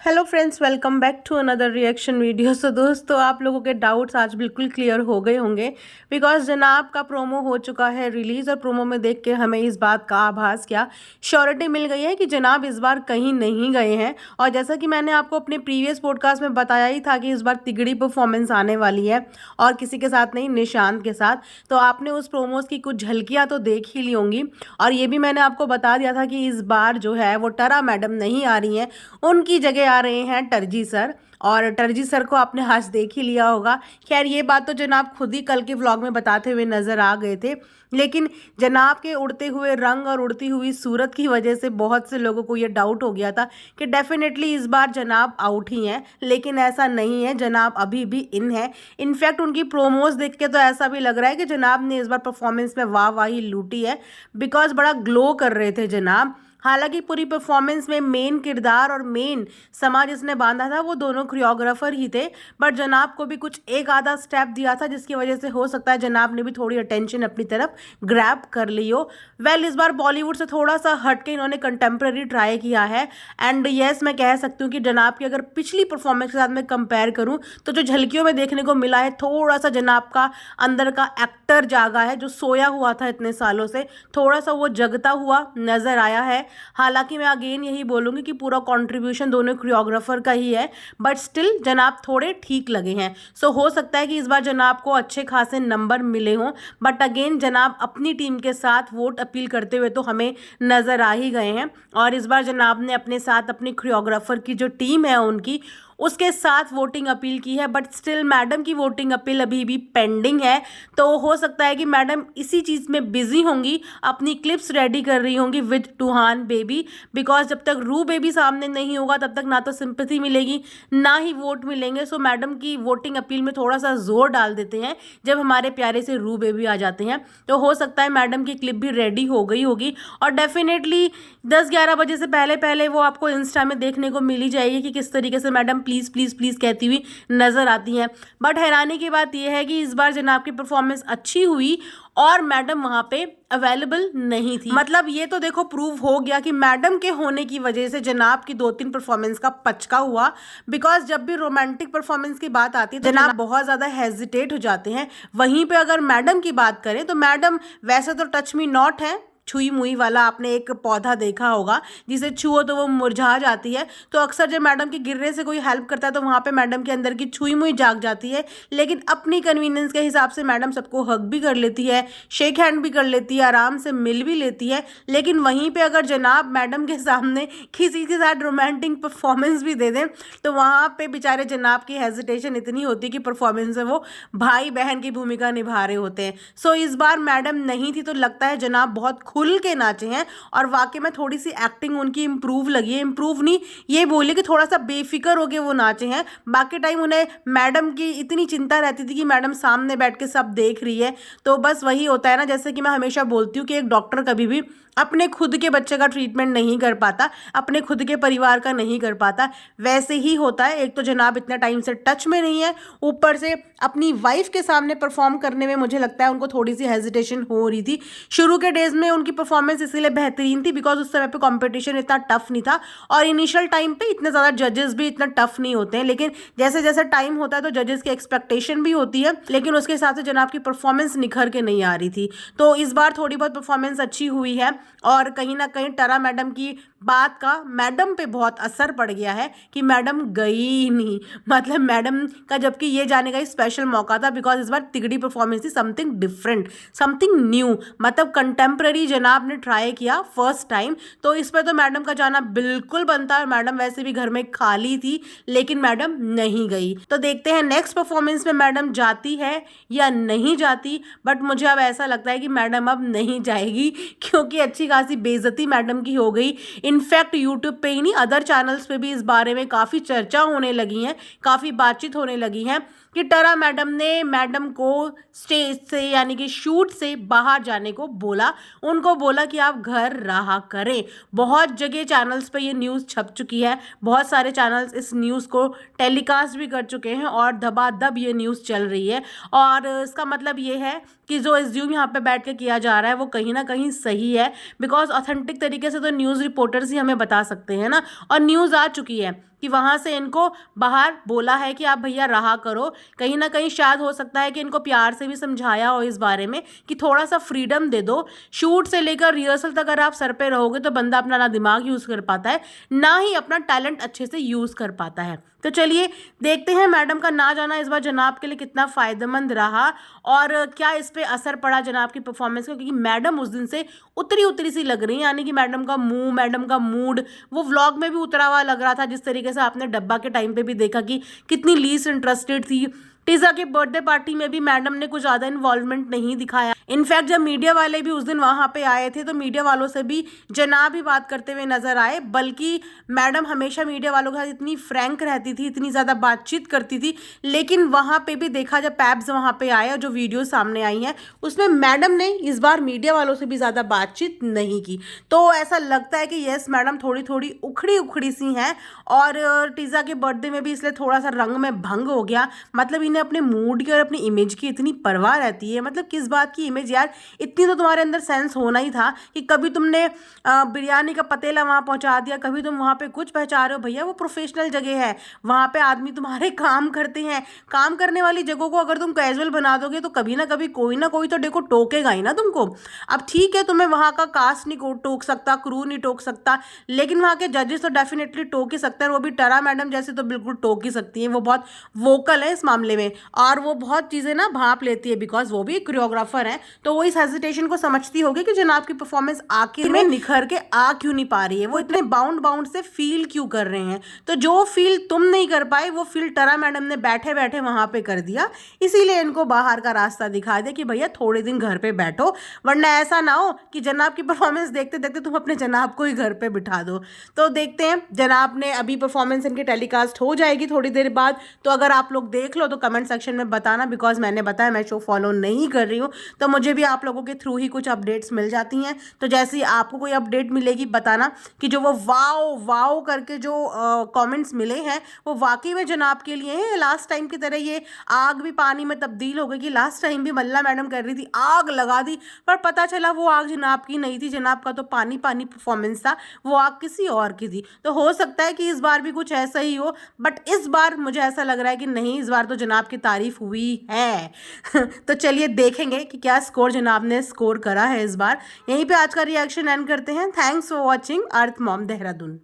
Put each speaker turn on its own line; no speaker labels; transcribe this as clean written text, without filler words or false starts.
Hello friends, welcome back to another reaction video. So दोस्तों, आप लोगों के डाउट्स आज बिल्कुल क्लियर हो गए होंगे बिकॉज जनाब का प्रोमो हो चुका है रिलीज़। और प्रोमो में देख के हमें इस बात का आभास क्या श्योरिटी मिल गई है कि जनाब इस बार कहीं नहीं गए हैं। और जैसा कि मैंने आपको अपने प्रीवियस पॉडकास्ट में बताया ही था कि इस बार तिगड़ी परफॉर्मेंस आने वाली है और किसी के साथ नहीं, निशांत के साथ। तो आपने उस प्रोमोज की कुछ झलकियाँ तो देख ही ली होंगी। और ये भी मैंने आपको बता दिया था कि इस बार जो है वो टरा मैडम नहीं आ रही हैं, उनकी जगह आ रहे हैं टर्जी सर। और टर्जी सर को आपने आज देख ही लिया होगा। खैर, ये बात तो जनाब खुद ही कल के व्लॉग में बताते हुए नजर आ गए थे, लेकिन जनाब के उड़ते हुए रंग और उड़ती हुई सूरत की वजह से बहुत से लोगों को ये डाउट हो गया था कि डेफिनेटली इस बार जनाब आउट ही हैं। लेकिन ऐसा नहीं है, जनाब अभी भी इन है। इनफैक्ट उनकी प्रोमोज देख के तो ऐसा भी लग रहा है कि जनाब ने इस बार परफॉर्मेंस में वाह वाही लूटी है बिकॉज बड़ा ग्लो कर रहे थे जनाब। हालांकि पूरी परफॉर्मेंस में मेन किरदार और मेन समा जिसने बांधा था वो दोनों कोरियोग्राफर ही थे, बट जनाब को भी कुछ एक आधा स्टेप दिया था जिसकी वजह से हो सकता है जनाब ने भी थोड़ी अटेंशन अपनी तरफ ग्रैब कर ली हो। वेल, इस बार बॉलीवुड से थोड़ा सा हट के इन्होंने कंटेम्प्रेरी ट्राई किया है। एंड यस, मैं कह सकती हूँ कि जनाब की अगर पिछली परफॉर्मेंस के साथ मैं कंपेयर करूँ तो जो झलकियों में देखने को मिला है, थोड़ा सा जनाब का अंदर का एक्टर जागा है जो सोया हुआ था इतने सालों से, थोड़ा सा वो जगता हुआ नजर आया है। हालांकि मैं अगेन यही बोलूंगी कि पूरा कंट्रीब्यूशन दोनों कोरियोग्राफर का ही है, बट स्टिल जनाब थोड़े ठीक लगे हैं। सो हो सकता है कि इस बार जनाब को अच्छे खासे नंबर मिले हों, बट अगेन जनाब अपनी टीम के साथ वोट अपील करते हुए तो हमें नजर आ ही गए हैं। और इस बार जनाब ने अपने साथ अपनी कोरियोग्राफर की जो टीम है उनकी उसके साथ वोटिंग अपील की है, बट स्टिल मैडम की वोटिंग अपील अभी भी पेंडिंग है। तो हो सकता है कि मैडम इसी चीज़ में बिजी होंगी, अपनी क्लिप्स रेडी कर रही होंगी विद टूहान बेबी। बिकॉज जब तक रू बेबी सामने नहीं होगा तब तक ना तो सिंपैथी मिलेगी ना ही वोट मिलेंगे। सो मैडम की वोटिंग अपील में थोड़ा सा जोर डाल देते हैं जब हमारे प्यारे से रू बेबी आ जाते हैं। तो हो सकता है मैडम की क्लिप भी रेडी हो गई होगी और डेफिनेटली 10-11 बजे से पहले पहले वो आपको इंस्टा में देखने को मिल ही जाएगी कि किस तरीके से मैडम प्लीज़ प्लीज़ प्लीज़ कहती हुई नज़र आती हैं। बट हैरानी की बात यह है कि इस बार जनाब की परफॉर्मेंस अच्छी हुई और मैडम वहाँ पे अवेलेबल नहीं थी। मतलब ये तो देखो प्रूव हो गया कि मैडम के होने की वजह से जनाब की 2-3 परफॉर्मेंस का पचका हुआ। बिकॉज जब भी रोमांटिक परफॉर्मेंस की बात आती है तो जनाब बहुत ज़्यादा हेजिटेट हो जाते हैं। वहीं पे अगर मैडम की बात करें तो मैडम वैसे तो टच मी नॉट है, छुई मुई वाला। आपने एक पौधा देखा होगा जिसे छुओ तो वो मुरझा जाती है। तो अक्सर जब मैडम के गिरने से कोई हेल्प करता है तो वहाँ पे मैडम के अंदर की छुई मुई जाग जाती है। लेकिन अपनी कन्वीनियंस के हिसाब से मैडम सबको हग भी कर लेती है, शेक हैंड भी कर लेती है, आराम से मिल भी लेती है। लेकिन वहीं पर अगर जनाब मैडम के सामने किसी के साथ रोमांटिक परफॉर्मेंस भी दे दें तो वहाँ पर बेचारे जनाब की हेजिटेशन इतनी होती है कि परफॉर्मेंस में वो भाई बहन की भूमिका निभा रहे होते हैं। सो इस बार मैडम नहीं थी तो लगता है जनाब बहुत खुल के नाचे हैं और वाकई में थोड़ी सी एक्टिंग उनकी इंप्रूव लगी है। इंप्रूव नहीं, ये बोलिए कि थोड़ा सा बेफिक्र होके वो नाचे हैं। बाकी टाइम उन्हें मैडम की इतनी चिंता रहती थी कि मैडम सामने बैठ के सब देख रही है। तो बस वही होता है ना, जैसे कि मैं हमेशा बोलती हूँ कि एक डॉक्टर कभी भी अपने खुद के बच्चे का ट्रीटमेंट नहीं कर पाता, अपने खुद के परिवार का नहीं कर पाता। वैसे ही होता है। एक तो जनाब इतना टाइम से टच में नहीं है, ऊपर से अपनी वाइफ के सामने परफॉर्म करने में मुझे लगता है उनको थोड़ी सी हेजिटेशन हो रही थी। शुरू के डेज में उनकी परफॉर्मेंस इसीलिए बेहतरीन थी बिकॉज उस समय पे कंपटीशन इतना टफ नहीं था और इनिशियल टाइम पे इतने ज़्यादा जजेस भी इतना टफ नहीं होते हैं। लेकिन जैसे जैसे टाइम होता है तो जजेस की एक्सपेक्टेशन भी होती है, लेकिन उसके हिसाब से जनाब की परफॉर्मेंस निखर के नहीं आ रही थी। तो इस बार थोड़ी बहुत परफॉर्मेंस अच्छी हुई है और कहीं ना कहीं टरा मैडम की बात का मैडम पे बहुत असर पड़ गया है कि मैडम गई नहीं। मतलब मैडम का जबकि ये जाने का स्पेशल मौका था बिकॉज इस बार तिगड़ी परफॉर्मेंस थी, समथिंग डिफरेंट, समथिंग न्यू। मतलब कंटेम्प्रेरी जनाब ने ट्राई किया फर्स्ट टाइम, तो इस पर तो मैडम का जाना बिल्कुल बनता है। मैडम वैसे भी घर में खाली थी लेकिन मैडम नहीं गई। तो देखते हैं नेक्स्ट परफॉर्मेंस में मैडम जाती है या नहीं जाती। बट मुझे अब ऐसा लगता है कि मैडम अब नहीं जाएगी क्योंकि अच्छी खासी बेइज्जती मैडम की हो गई। इनफैक्ट यूट्यूब पे ही नहीं, अदर चैनल्स पे भी इस बारे में काफ़ी चर्चा होने लगी है, काफ़ी बातचीत होने लगी है कि टरा मैडम ने मैडम को स्टेज से यानी कि शूट से बाहर जाने को बोला। उनको बोला कि आप घर रहा करें। बहुत जगह चैनल्स पे ये न्यूज़ छप चुकी है, बहुत सारे चैनल्स इस न्यूज़ को टेलीकास्ट भी कर चुके हैं और दबादब ये न्यूज़ चल रही है। और इसका मतलब ये है कि जो एज्यूम यहाँ पे बैठ के किया जा रहा है वो कहीं ना कहीं सही है बिकॉज ऑथेंटिक तरीके से तो न्यूज़ रिपोर्टर्स ही हमें बता सकते हैं ना। और न्यूज़ आ चुकी है कि वहाँ से इनको बाहर बोला है कि आप भैया रहा करो। कहीं ना कहीं शायद हो सकता है कि इनको प्यार से भी समझाया हो इस बारे में कि थोड़ा सा फ्रीडम दे दो। शूट से लेकर रिहर्सल तक अगर आप सर पे रहोगे तो बंदा अपना ना दिमाग यूज़ कर पाता है, ना ही अपना टैलेंट अच्छे से यूज़ कर पाता है। तो चलिए देखते हैं मैडम का ना जाना इस बार जनाब के लिए कितना फ़ायदेमंद रहा और क्या इस पे असर पड़ा जनाब की परफॉर्मेंस का, क्योंकि मैडम उस दिन से उतरी उतरी सी लग रही है। यानी कि मैडम का मुंह, मैडम का मूड वो व्लॉग में भी उतरा हुआ लग रहा था, जिस तरीके से आपने डब्बा के टाइम पे भी देखा कि कितनी लीस्ट इंटरेस्टेड थी। टीजा के बर्थडे पार्टी में भी मैडम ने कुछ ज़्यादा इन्वॉल्वमेंट नहीं दिखाया। इनफैक्ट जब मीडिया वाले भी उस दिन वहाँ पे आए थे तो मीडिया वालों से भी जनाब ही बात करते हुए नजर आए, बल्कि मैडम हमेशा मीडिया वालों के साथ इतनी फ्रैंक रहती थी, इतनी ज़्यादा बातचीत करती थी। लेकिन वहाँ पे भी देखा जब पैब्स वहाँ पे आए और जो वीडियो सामने आई हैं उसमें मैडम ने इस बार मीडिया वालों से भी ज़्यादा बातचीत नहीं की। तो ऐसा लगता है कि यस मैडम थोड़ी थोड़ी उखड़ी उखड़ी सी हैं और टीजा के बर्थडे में भी इसलिए थोड़ा सा रंग में भंग हो गया। मतलब इन्हें अपने मूड की और अपनी इमेज की इतनी परवाह रहती है। मतलब किस बात की इमेज यार, इतनी तो तुम्हारे अंदर सेंस होना ही था कि कभी तुमने बिरयानी का पतेला वहाँ पहुँचा दिया, कभी तुम वहाँ पे कुछ पहुँचा रहे हो। भैया वो प्रोफेशनल जगह है, वहाँ पे आदमी तुम्हारे काम करते हैं। काम करने वाली जगहों को अगर तुम कैजुअल बना दोगे तो कभी ना कभी कोई ना कोई तो देखो टोकेगा ही ना तुमको। अब ठीक है तुम्हें वहाँ का कास्ट नहीं टोक सकता, क्रू नहीं टोक सकता, लेकिन वहाँ के जजेस तो डेफिनेटली टोक ही सकते हैं। वो भी टरा मैडम जैसे तो बिल्कुल टोक ही सकती हैं। वो बहुत वोकल है इस मामले में और वो बहुत चीज़ें ना भाप लेती है, बिकॉज वो भी एक कोरियोग्राफर है। तो वो इस हेजिटेशन को समझती होगी कि जनाब की परफॉर्मेंस आखिर में निखर के आ क्यों नहीं पा रही है, वो इतने बाउंड बाउंड से फील क्यों कर रहे हैं। तो जो फील तुम नहीं कर पाए वो फील टरा मैडम ने बैठे बैठे वहां पे कर दिया, इसीलिए इनको बाहर का रास्ता दिखा दिया कि भैया थोड़े दिन घर पे बैठो, वरना ऐसा ना हो कि जनाब की परफॉर्मेंस देखते देखते तुम अपने जनाब को ही घर पे बिठा दो। तो देखते हैं, जनाब ने अभी परफॉर्मेंस इनकी टेलीकास्ट हो जाएगी थोड़ी देर बाद, तो अगर आप लोग देख लो तो कमेंट सेक्शन में बताना, बिकॉज मैंने बताया मैं शो फॉलो नहीं कर रही हूँ, तो मुझे भी आप लोगों के थ्रू ही कुछ अपडेट्स मिल जाती हैं। तो जैसे ही आपको कोई अपडेट मिलेगी बताना कि जो वो वाओ वाओ करके जो कमेंट्स मिले हैं वो वाकई में जनाब के लिए हैं। लास्ट टाइम की तरह ये आग भी पानी में तब्दील हो गई कि लास्ट टाइम भी मल्ला मैडम कर रही थी आग लगा दी, पर पता चला वो आग जनाब की नहीं थी, जनाब का तो पानी पानी परफॉर्मेंस था, वो आग किसी और की थी। तो हो सकता है कि इस बार भी कुछ ऐसा ही हो, बट इस बार मुझे ऐसा लग रहा है कि नहीं, इस बार तो जनाब की तारीफ हुई है। तो चलिए देखेंगे कि क्या स्कोर जनाब ने स्कोर करा है इस बार। यहीं पे आज का रिएक्शन एंड करते हैं। Thanks for watching earth mom Dehradun.